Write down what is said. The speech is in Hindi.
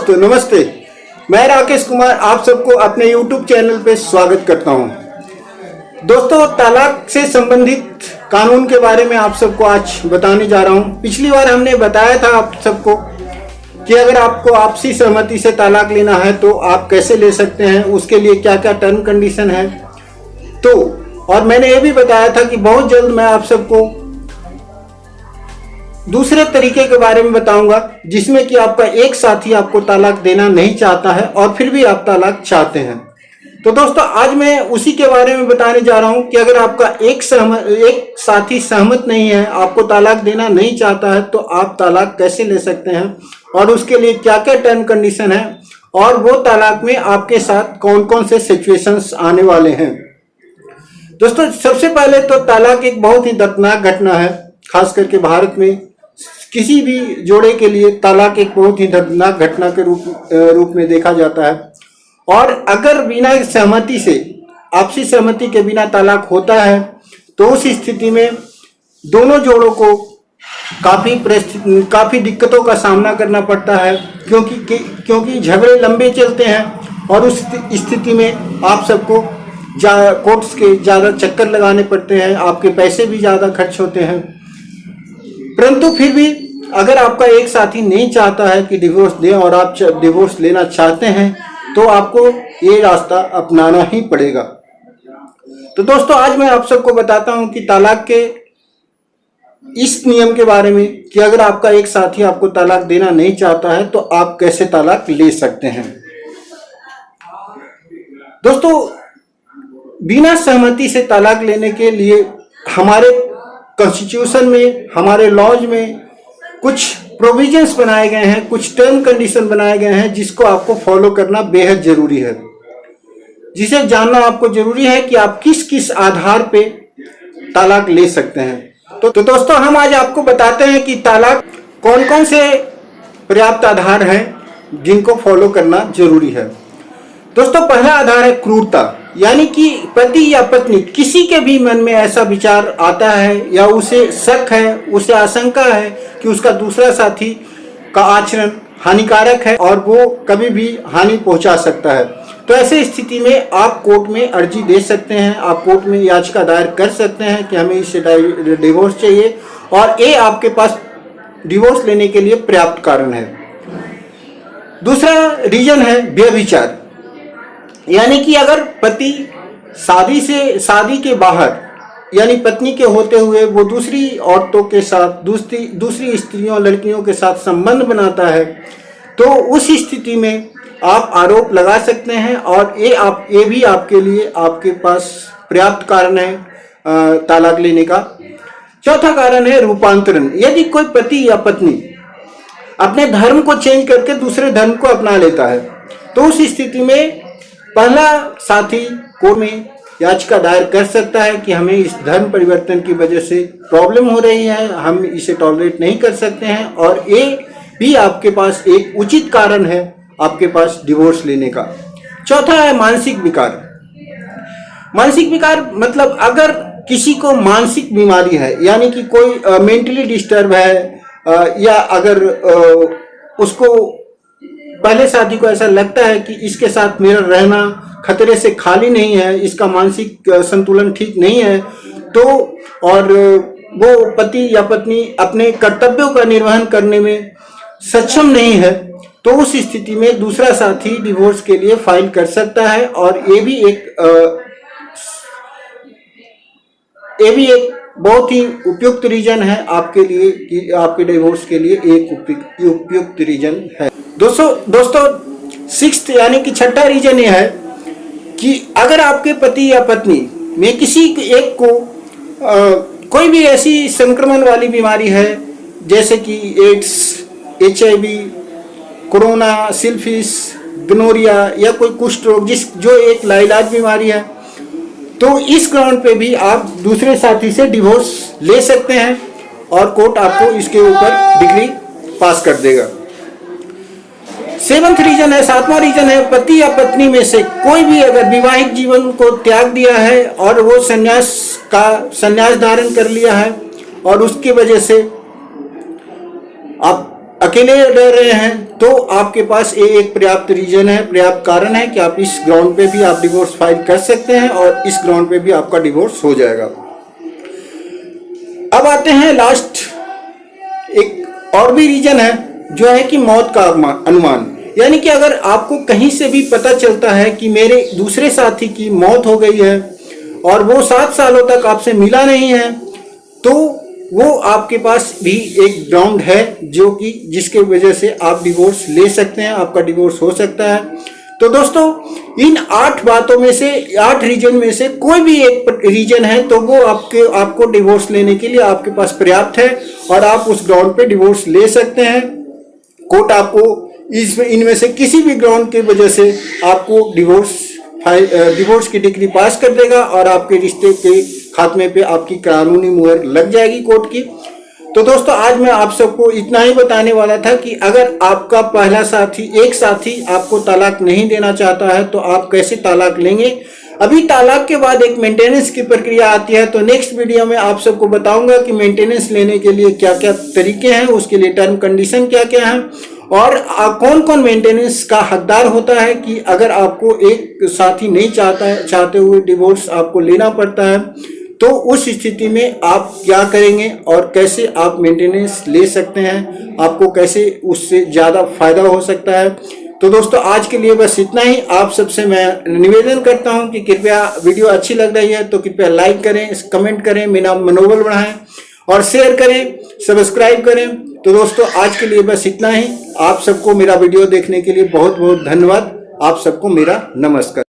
दोस्तों नमस्ते। मैं राकेश कुमार आप सबको अपने YouTube चैनल पे स्वागत करता हूं। दोस्तों तलाक से संबंधित कानून के बारे में आप सबको आज बताने जा रहा हूं। पिछली बार हमने बताया था आप सबको कि अगर आपको आपसी सहमति से तलाक लेना है तो आप कैसे ले सकते हैं, उसके लिए क्या क्या टर्म कंडीशन है। तो और मैंने ये भी बताया था कि बहुत जल्द मैं आप सबको दूसरे तरीके के बारे में बताऊंगा जिसमें कि आपका एक साथी आपको तलाक देना नहीं चाहता है और फिर भी आप तलाक चाहते हैं। तो दोस्तों आज मैं उसी के बारे में बताने जा रहा हूं कि अगर आपका एक साथी सहमत नहीं है, आपको तलाक देना नहीं चाहता है, तो आप तलाक कैसे ले सकते हैं और उसके लिए क्या क्या टर्म कंडीशन है और वो तलाक में आपके साथ कौन कौन से सिचुएशंस आने वाले हैं। दोस्तों सबसे पहले तो तलाक एक बहुत ही दर्दनाक घटना है। खास करके भारत में किसी भी जोड़े के लिए तलाक एक बहुत ही दर्दनाक घटना के रूप में देखा जाता है। और अगर बिना सहमति से, आपसी सहमति के बिना तलाक होता है तो उस स्थिति में दोनों जोड़ों को काफ़ी दिक्कतों का सामना करना पड़ता है, क्योंकि झगड़े लंबे चलते हैं और उस स्थिति में आप सबको कोर्ट्स के ज़्यादा चक्कर लगाने पड़ते हैं, आपके पैसे भी ज़्यादा खर्च होते हैं। परंतु फिर भी अगर आपका एक साथी नहीं चाहता है कि डिवोर्स दें और आप डिवोर्स लेना चाहते हैं तो आपको ये रास्ता अपनाना ही पड़ेगा। तो दोस्तों आज मैं आप सबको बताता हूं कि तलाक के इस नियम के बारे में कि अगर आपका एक साथी आपको तलाक देना नहीं चाहता है तो आप कैसे तलाक ले सकते हैं। दोस्तों बिना सहमति से तलाक लेने के लिए हमारे कॉन्स्टिट्यूशन में, हमारे लॉज में कुछ प्रोविजंस बनाए गए हैं, कुछ टर्म कंडीशन बनाए गए हैं जिसको आपको फॉलो करना बेहद जरूरी है, जिसे जानना आपको जरूरी है कि आप किस किस आधार पे तलाक ले सकते हैं। तो दोस्तों हम आज आपको बताते हैं कि तलाक कौन कौन से पर्याप्त आधार हैं जिनको फॉलो करना जरूरी है। दोस्तों पहला आधार है क्रूरता, यानी कि पति या पत्नी किसी के भी मन में ऐसा विचार आता है या उसे शक है, उसे आशंका है कि उसका दूसरा साथी का आचरण हानिकारक है और वो कभी भी हानि पहुंचा सकता है। तो ऐसे स्थिति में आप कोर्ट में अर्जी दे सकते हैं, आप कोर्ट में याचिका दायर कर सकते हैं कि हमें इससे डिवोर्स चाहिए और ये आपके पास डिवोर्स लेने के लिए पर्याप्त कारण है। दूसरा रीजन है व्यभिचार, यानी कि अगर पति शादी के बाहर यानी पत्नी के होते हुए वो दूसरी औरतों के साथ, दूसरी स्त्रियों लड़कियों के साथ संबंध बनाता है तो उस स्थिति में आप आरोप लगा सकते हैं और ये भी आपके लिए आपके पास पर्याप्त कारण है तलाक लेने का। चौथा कारण है रूपांतरण, यदि कोई पति या पत्नी अपने धर्म को चेंज करके दूसरे धर्म को अपना लेता है तो उस स्थिति में पहला साथी कोर्ट में याचिका दायर कर सकता है कि हमें इस धर्म परिवर्तन की वजह से प्रॉब्लम हो रही है, हम इसे टॉलरेट नहीं कर सकते हैं और ये भी आपके पास एक उचित कारण है आपके पास डिवोर्स लेने का। चौथा है मानसिक विकार। मानसिक विकार मतलब अगर किसी को मानसिक बीमारी है, यानी कि कोई मेंटली डिस्टर्ब है या अगर उसको पहले साथी को ऐसा लगता है कि इसके साथ मेरा रहना खतरे से खाली नहीं है, इसका मानसिक संतुलन ठीक नहीं है, तो और वो पति या पत्नी अपने कर्तव्यों का निर्वहन करने में सक्षम नहीं है, तो उस स्थिति में दूसरा साथी डिवोर्स के लिए फाइल कर सकता है और ये भी एक बहुत ही उपयुक्त रीजन है आपके लिए कि आपके डिवोर्स के लिए एक उपयुक्त रीजन है। दोस्तों सिक्स्थ यानी कि छठा रीजन यह है कि अगर आपके पति या पत्नी में किसी एक को कोई भी ऐसी संक्रमण वाली बीमारी है जैसे कि AIDS, HIV, corona, syphilis, gonorrhoea या कोई कुष्ठ रोग जो एक लाइलाज बीमारी है, तो इस ग्राउंड पे भी आप दूसरे साथी से डिवोर्स ले सकते हैं और कोर्ट आपको इसके ऊपर डिग्री पास कर देगा। सेवंथ रीजन है, सातवां रीजन है, पति या पत्नी में से कोई भी अगर वैवाहिक जीवन को त्याग दिया है और वो संन्यास धारण कर लिया है और उसकी वजह से आप अकेले रह रहे हैं तो आपके पास ये एक पर्याप्त रीजन है, पर्याप्त कारण है कि आप इस ग्राउंड पे भी आप डिवोर्स फाइल कर सकते हैं और इस ग्राउंड पे भी आपका डिवोर्स हो जाएगा। अब आते हैं लास्ट, एक और भी रीजन है जो है कि मौत का अनुमान। यानी कि अगर आपको कहीं से भी पता चलता है कि मेरे दूसरे साथी की मौत हो गई है और वो 7 सालों तक आपसे मिला नहीं है, तो वो आपके पास भी एक ग्राउंड है जो कि जिसके वजह से आप डिवोर्स ले सकते हैं, आपका डिवोर्स हो सकता है। तो दोस्तों इन 8 बातों में से, 8 रीजन में से कोई भी एक रीजन है तो वो आपको डिवोर्स लेने के लिए आपके पास पर्याप्त है और आप उस ग्राउंड पे डिवोर्स ले सकते हैं। कोर्ट आपको इनमें से किसी भी ग्राउंड की वजह से आपको डिवोर्स की डिग्री पास कर देगा और आपके रिश्ते के खात्मे पे आपकी कानूनी मुहर लग जाएगी कोर्ट की। तो दोस्तों आज मैं आप सबको इतना ही बताने वाला था कि अगर आपका पहला साथी, एक साथी आपको तलाक नहीं देना चाहता है तो आप कैसे तलाक लेंगे। अभी तलाक के बाद एक मेंटेनेंस की प्रक्रिया आती है, तो नेक्स्ट वीडियो में आप सबको बताऊंगा कि मेंटेनेंस लेने के लिए क्या क्या तरीके हैं, उसके लिए टर्म कंडीशन क्या क्या हैं और कौन कौन मेंटेनेंस का हकदार होता है कि अगर आपको एक साथी नहीं चाहते हुए डिवोर्स आपको लेना पड़ता है तो उस स्थिति में आप क्या करेंगे और कैसे आप मेंटेनेंस ले सकते हैं, आपको कैसे उससे ज़्यादा फायदा हो सकता है। तो दोस्तों आज के लिए बस इतना ही। आप सबसे मैं निवेदन करता हूं कि कृपया वीडियो अच्छी लग रही है तो कृपया लाइक करें, कमेंट करें, मेरा मनोबल बढ़ाएं और शेयर करें, सब्सक्राइब करें। तो दोस्तों आज के लिए बस इतना ही। आप सबको मेरा वीडियो देखने के लिए बहुत बहुत धन्यवाद। आप सबको मेरा नमस्कार।